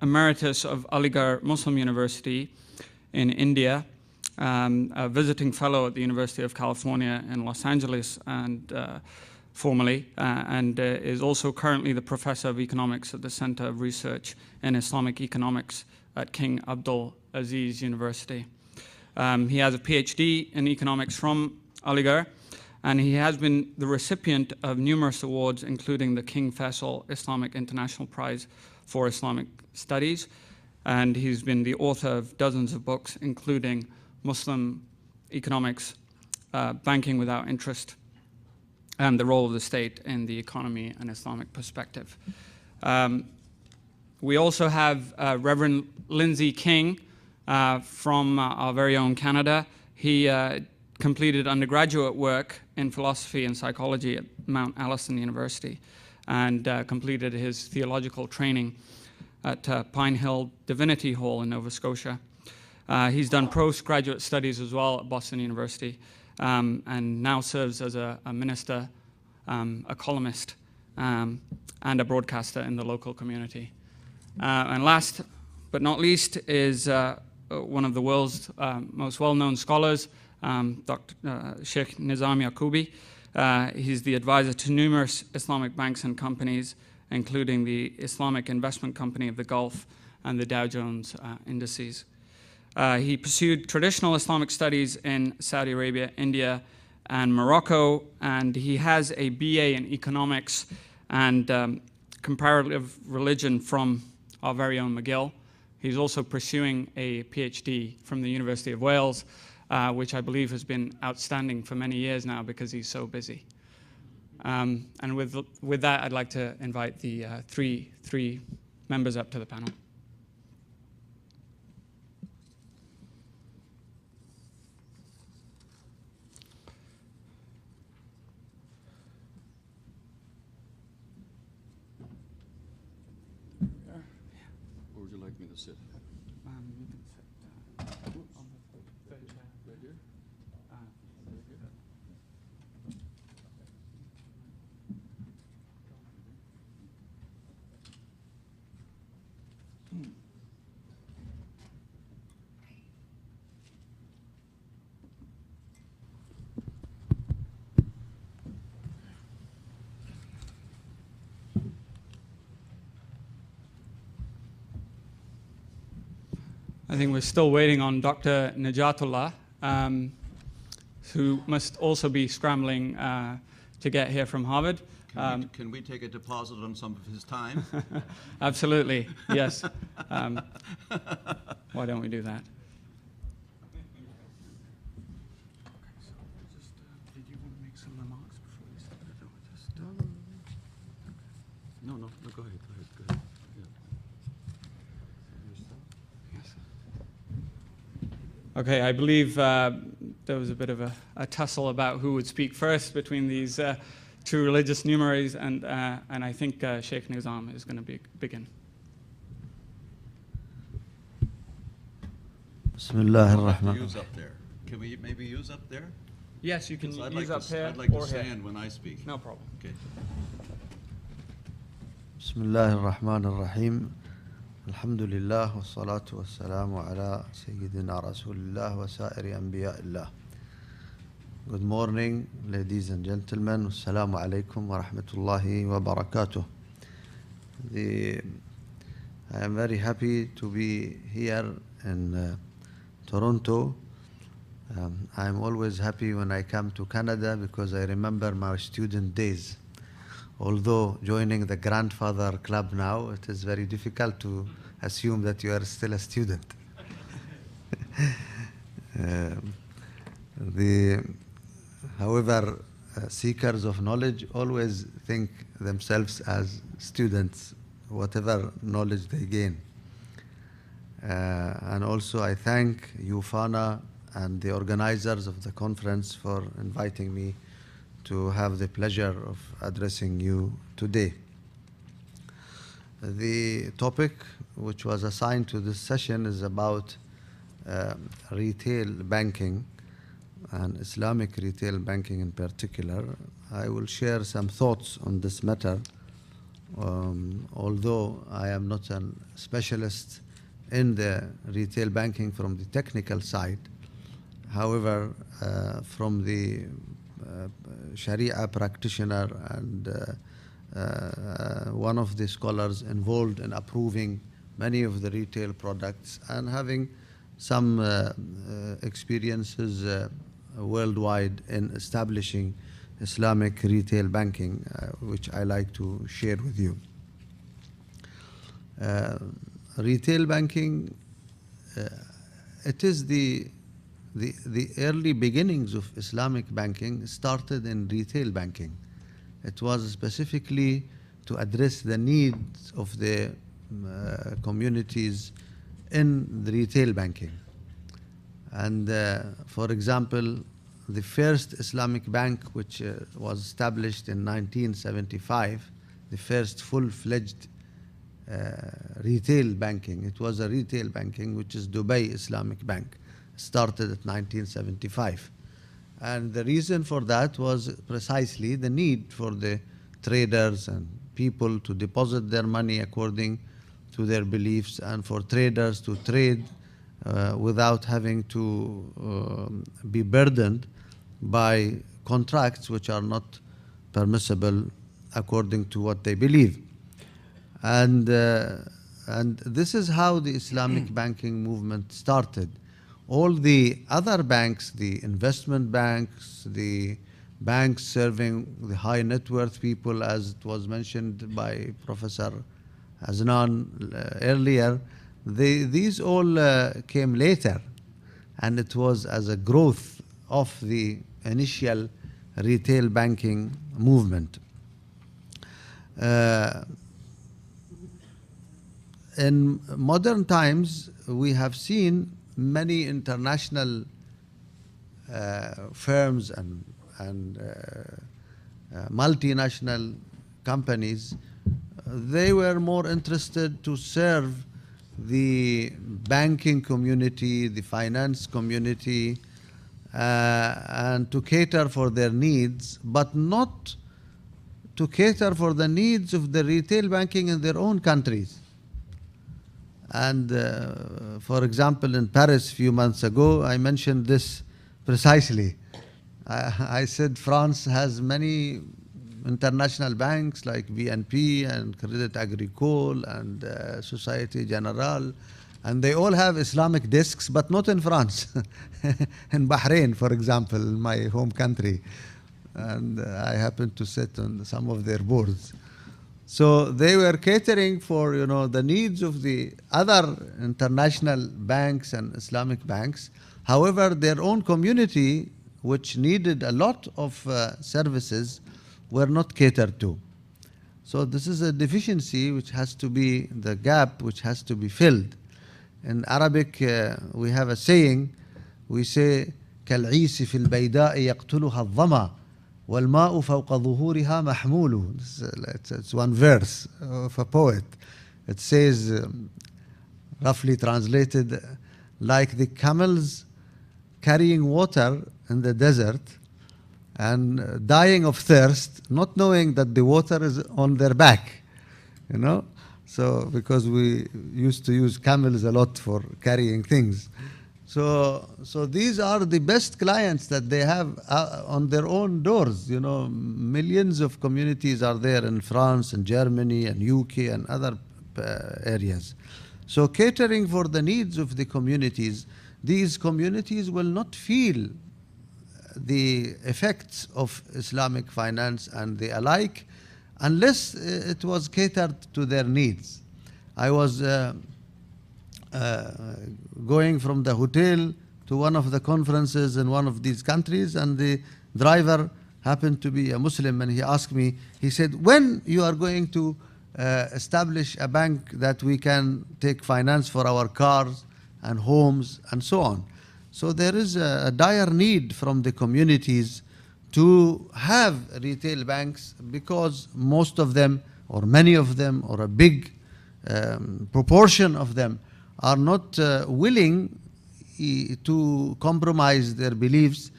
Emeritus of Aligarh Muslim University in India, a visiting fellow at the University of California in Los Angeles and formerly, and is also currently the Professor of Economics at the Center of Research in Islamic Economics at King Abdulaziz University. He has a Ph.D. in economics from Aligarh, and he has been the recipient of numerous awards, including the King Faisal Islamic International Prize for Islamic Studies, and he's been the author of dozens of books, including Muslim Economics, Banking Without Interest, and the Role of the State in the Economy and Islamic Perspective. We also have Reverend Lindsay King from our very own Canada. He completed undergraduate work in philosophy and psychology at Mount Allison University and completed his theological training at Pine Hill Divinity Hall in Nova Scotia. He's done postgraduate studies as well at Boston University and now serves as a minister, a columnist, and a broadcaster in the local community. And last but not least is one of the world's most well-known scholars, Dr. Sheikh Nizam Yaqoobi. He's the advisor to numerous Islamic banks and companies, including the Islamic Investment Company of the Gulf and the Dow Jones indices. He pursued traditional Islamic studies in Saudi Arabia, India, and Morocco, and he has a BA in economics and comparative religion from our very own McGill. He's also pursuing a PhD from the University of Wales, which I believe has been outstanding for many years now because he's so busy. And with that, I'd like to invite the three members up to the panel. Where would you like me to sit? You can sit on the third chair. Right here? I think we're still waiting on Dr. Nejatullah, who must also be scrambling to get here from Harvard. Can we take a deposit on some of his time? Absolutely, yes. Why don't we do that? Did you want to make some remarks before we started? No, go ahead. Okay, I believe there was a bit of a tussle about who would speak first between these two religious numeraries, and I think Sheikh Nizam is going to begin. Bismillah ar-Rahman. Use up there. Can we maybe use up there? Yes, you can use up here. I'd like or to here. stand when I speak. No problem. Okay. Bismillah ar-Rahman ar-Rahim. Alhamdulillah wa salatu wa salamu ala Sayyidina Rasulullah wa sa'iri anbiya'illah. Good morning, ladies and gentlemen. Assalamu alaikum wa rahmatullahi wa barakatuh. I am very happy to be here in Toronto. I am always happy when I come to Canada because I remember my student days. Although joining the grandfather club now, it is very difficult to assume that you are still a student. However, seekers of knowledge always think themselves as students, whatever knowledge they gain. And also I thank UFANA and the organizers of the conference for inviting me to have the pleasure of addressing you today. The topic which was assigned to this session is about retail banking and Islamic retail banking in particular. I will share some thoughts on this matter although I am not a specialist in the retail banking from the technical side. However, from the Sharia practitioner and one of the scholars involved in approving many of the retail products and having some experiences worldwide in establishing Islamic retail banking, which I like to share with you. Retail banking, it is the early beginnings of Islamic banking started in retail banking. It was specifically to address the needs of the communities in the retail banking. And for example, the first Islamic bank, which was established in 1975, the first full-fledged retail banking. It was a retail banking, which is Dubai Islamic Bank, started at 1975. And the reason for that was precisely the need for the traders and people to deposit their money according to their beliefs, and for traders to trade without having to be burdened by contracts which are not permissible according to what they believe. And this is how the Islamic banking movement started. All the other banks, the investment banks, the banks serving the high net worth people, as it was mentioned by Professor Aznan earlier, these all came later, and it was as a growth of the initial retail banking movement. In modern times, we have seen many international firms and multinational companies. They were more interested to serve the banking community, the finance community, and to cater for their needs, but not to cater for the needs of the retail banking in their own countries. And for example, in Paris a few months ago, I mentioned this precisely. I said France has many international banks like BNP and Crédit Agricole and Société Générale, and they all have Islamic desks, but not in France. In Bahrain, for example, my home country. And I happened to sit on some of their boards. So they were catering for, the needs of the other international banks and Islamic banks. However, their own community, which needed a lot of services, were not catered to. So this is a deficiency which has to be, the gap which has to be filled. In Arabic, we have a saying, we say, كالعيس في البيداء يقتلها الظما والماء فوق ظهورها محمول. It's one verse of a poet. It says, roughly translated, like the camels carrying water in the desert and dying of thirst, not knowing that the water is on their back, So, because we used to use camels a lot for carrying things. So these are the best clients that they have on their own doors. Millions of communities are there in France and Germany and UK and other areas. So catering for the needs of the communities, these communities will not feel the effects of Islamic finance and the alike unless it was catered to their needs. I was going from the hotel to one of the conferences in one of these countries, and the driver happened to be a Muslim, and he asked me, he said, when you are going to establish a bank that we can take finance for our cars and homes and so on. So there is a dire need from the communities to have retail banks, because most of them, or many of them, or a big proportion of them are not willing to compromise their beliefs